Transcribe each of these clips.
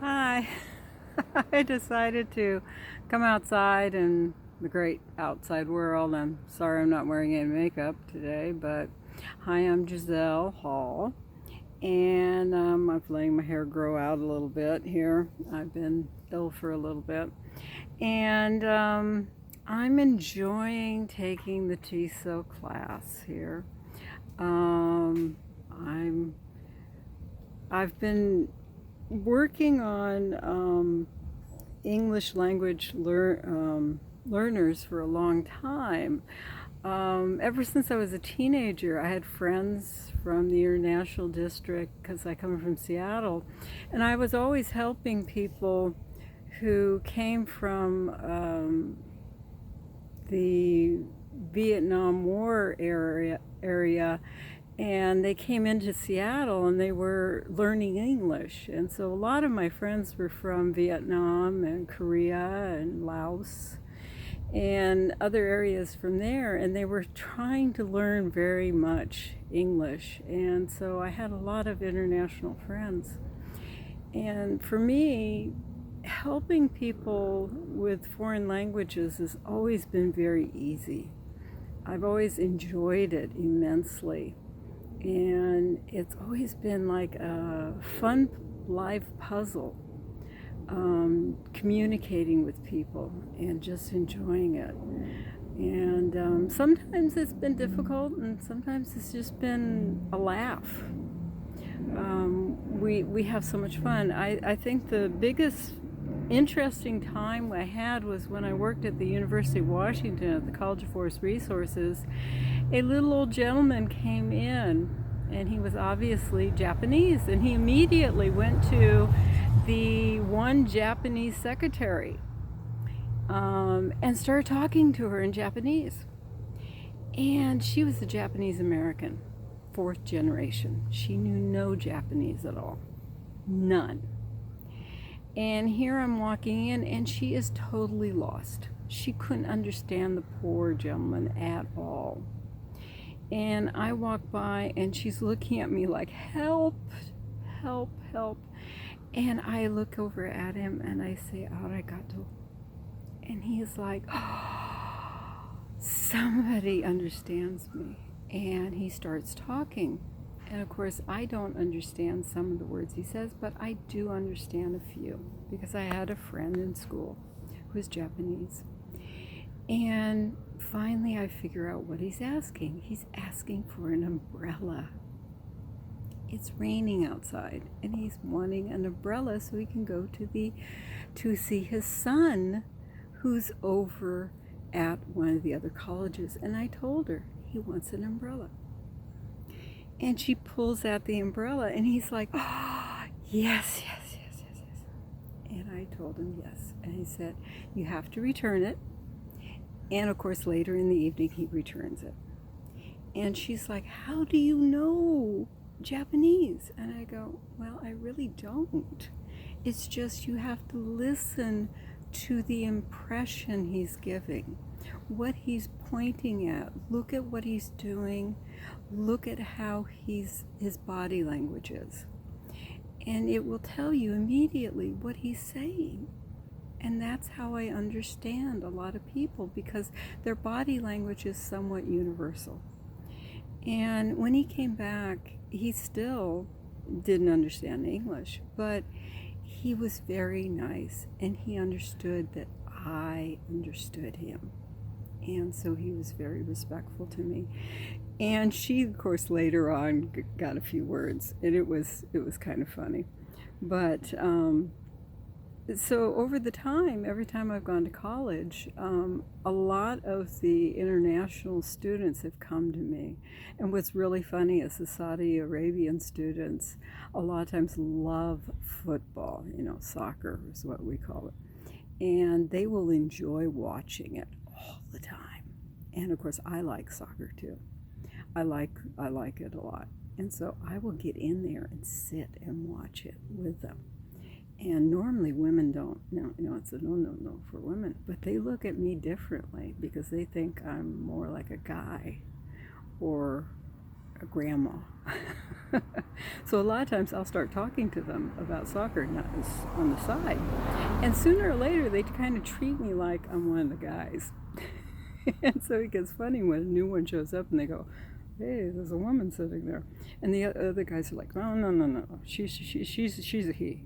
Hi. I decided to come outside in the great outside world. I'm sorry I'm not wearing any makeup today, but hi, I'm Giselle Hall, and I'm letting my hair grow out a little bit here. I've been ill for a little bit, and I'm enjoying taking the TESOL class here. Um, I'm I've been working on English language learners for a long time. Ever since I was a teenager, I had friends from the International District because I come from Seattle, and I was always helping people who came from the Vietnam War area, and they came into Seattle and they were learning English. And so a lot of my friends were from Vietnam and Korea and Laos and other areas from there, and they were trying to learn very much English. And so I had a lot of international friends. And for me, helping people with foreign languages has always been very easy. I've always enjoyed it immensely. And it's always been like a fun live puzzle, communicating with people and just enjoying it. And sometimes it's been difficult, and sometimes it's just been a laugh. We have so much fun. I think the biggest interesting time I had was when I worked at the University of Washington at the College of Forest Resources. A little old gentleman came in, and he was obviously Japanese, and he immediately went to the one Japanese secretary and started talking to her in Japanese. And she was a Japanese American, fourth generation. She knew no Japanese at all, none. And here I'm walking in, and she is totally lost. She couldn't understand the poor gentleman at all. And I walk by, and she's looking at me like, help, help, help. And I look over at him, and I say, arigato. And he is like, oh, somebody understands me. And he starts talking. And of course, I don't understand some of the words he says, but I do understand a few because I had a friend in school who was Japanese. And finally, I figure out what he's asking. He's asking for an umbrella. It's raining outside, and he's wanting an umbrella so he can go to see his son, who's over at one of the other colleges. And I told her he wants an umbrella. And she pulls out the umbrella, and he's like, oh, yes, yes, yes, yes, yes. And I told him yes. And he said, you have to return it. And of course, later in the evening, he returns it. And she's like, how do you know Japanese? And I go, well, I really don't. It's just you have to listen to the impression he's giving, what he's pointing at. Look at what he's doing. Look at how his body language is. And it will tell you immediately what he's saying. And that's how I understand a lot of people, because their body language is somewhat universal. And when he came back, he still didn't understand English, but he was very nice, and he understood that I understood him. And so he was very respectful to me. And she, of course, later on got a few words, and it was kind of funny. But so over the time, every time I've gone to college, a lot of the international students have come to me. And what's really funny is the Saudi Arabian students a lot of times love football, soccer is what we call it. And they will enjoy watching it all the time. And of course, I like soccer too. I like it a lot. And so I will get in there and sit and watch it with them. And normally women don't, it's a no for women, but they look at me differently because they think I'm more like a guy or a grandma. So a lot of times I'll start talking to them about soccer on the side. And sooner or later they kind of treat me like I'm one of the guys. And so it gets funny when a new one shows up and they go, hey, there's a woman sitting there. And the other guys are like, no. She's a he.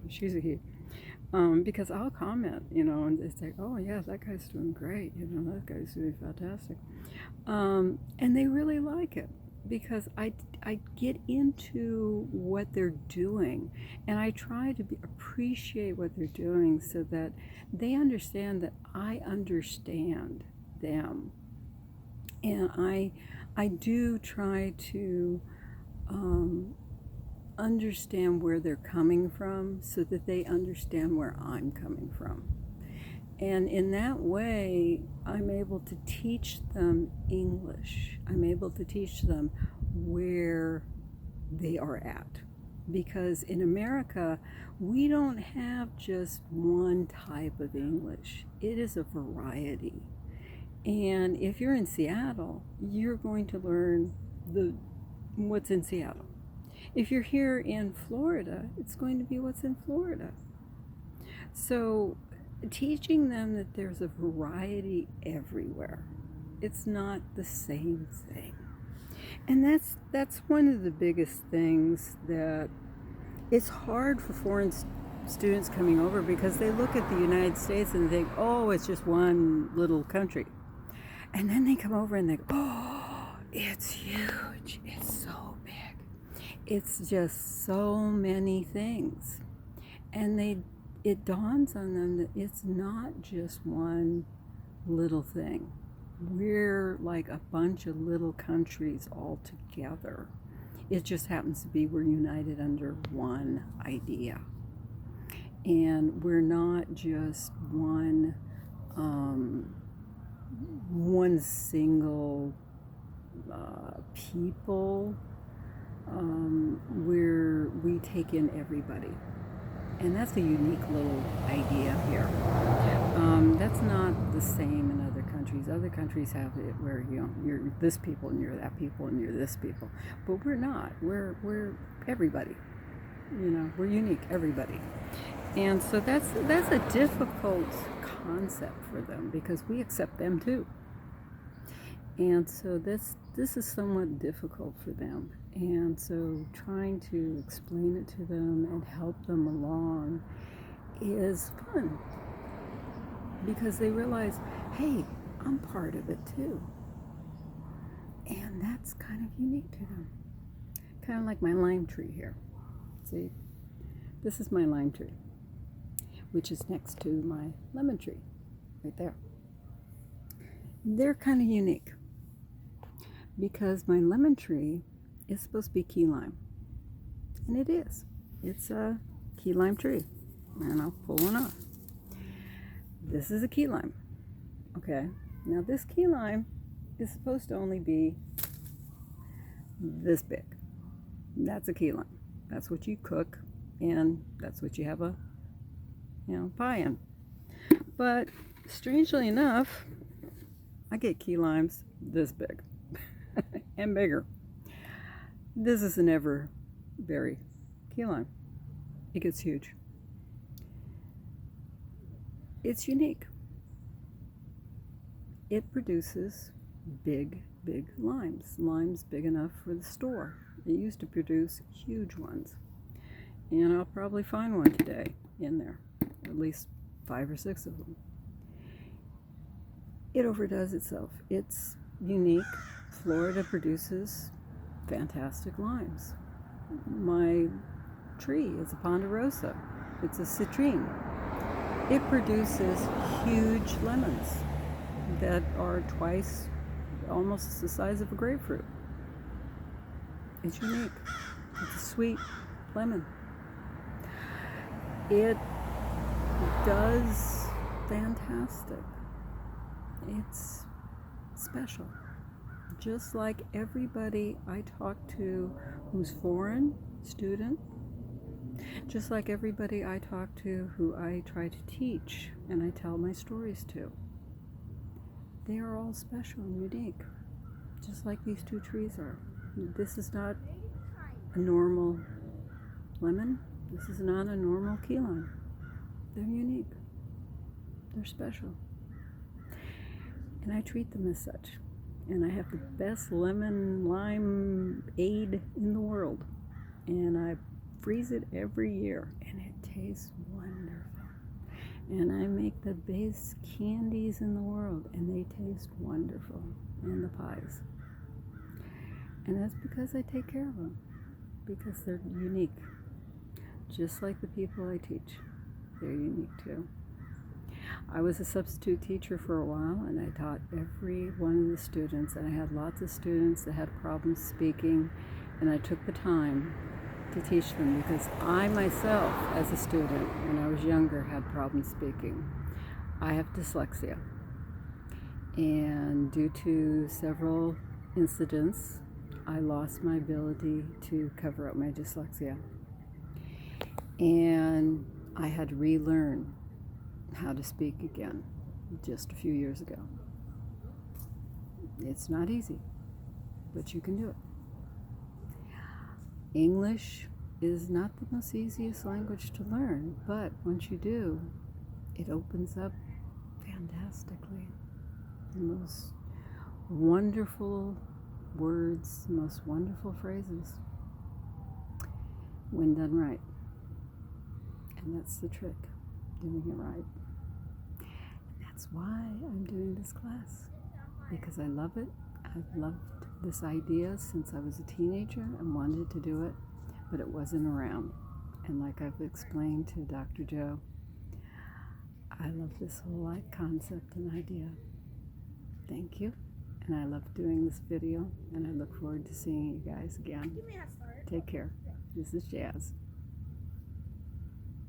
She's a he. Because I'll comment, and it's like, oh yeah, that guy's doing great, that guy's doing fantastic. And they really like it because I get into what they're doing, and I try to appreciate what they're doing so that they understand that I understand them. And I do try to understand where they're coming from so that they understand where I'm coming from. And in that way, I'm able to teach them English. I'm able to teach them where they are at. Because in America, we don't have just one type of English. It is a variety. And if you're in Seattle, you're going to learn what's in Seattle. If you're here in Florida, it's going to be what's in Florida. So teaching them that there's a variety everywhere. It's not the same thing. And that's one of the biggest things that it's hard for foreign students coming over, because they look at the United States and think, oh, it's just one little country. And then they come over and they go, oh, it's huge. It's so big. It's just so many things. And it dawns on them that it's not just one little thing. We're like a bunch of little countries all together. It just happens to be we're united under one idea. And we're not just one single people. We take in everybody. And that's a unique little idea here. That's not the same in other countries. Other countries have it where you're this people and you're that people and you're this people. But we're not. We're everybody. We're unique, everybody. And so that's a difficult concept for them, because we accept them too. And so this is somewhat difficult for them. And so trying to explain it to them and help them along is fun, because they realize, hey, I'm part of it too. And that's kind of unique to them. Kind of like my lime tree here. See, this is my lime tree, which is next to my lemon tree, right there. They're kind of unique, because my lemon tree is supposed to be key lime. And it is. It's a key lime tree. And I'll pull one off. This is a key lime. Okay. Now this key lime is supposed to only be this big. That's a key lime. That's what you cook, and that's what you have a pie in. But strangely enough, I get key limes this big and bigger. This is an everberry key lime. It gets huge. It's unique. It produces big limes big enough for the store. It used to produce huge ones. And I'll probably find one today in there, at least 5 or 6 of them. It overdoes itself. It's unique. Florida produces fantastic limes. My tree is a ponderosa. It's a citrine. It produces huge lemons that are twice almost the size of a grapefruit. It's unique. It's a sweet lemon. It does fantastic. It's special. Just like everybody I talk to who's foreign, student, just like everybody I talk to who I try to teach and I tell my stories to. They are all special and unique, just like these 2 trees are. This is not a normal lemon. This is not a normal key lime. They're unique. They're special. And I treat them as such. And I have the best lemon lime aid in the world. And I freeze it every year. And it tastes wonderful. And I make the best candies in the world. And they taste wonderful. And the pies. And that's because I take care of them. Because they're unique. Just like the people I teach. They're unique too. I was a substitute teacher for a while, and I taught every one of the students, and I had lots of students that had problems speaking, and I took the time to teach them because I myself, as a student, when I was younger, had problems speaking. I have dyslexia, and due to several incidents, I lost my ability to cover up my dyslexia, and I had to relearn how to speak again just a few years ago. It's not easy, but you can do it. English is not the most easiest language to learn, but once you do, it opens up fantastically. The most wonderful words, the most wonderful phrases, when done right. And that's the trick, doing it right. That's why I'm doing this class, because I love it. I've loved this idea since I was a teenager and wanted to do it, but it wasn't around. And like I've explained to Dr. Joe, I love this whole concept and idea. Thank you, and I love doing this video, and I look forward to seeing you guys again. Take care. This is Jazz.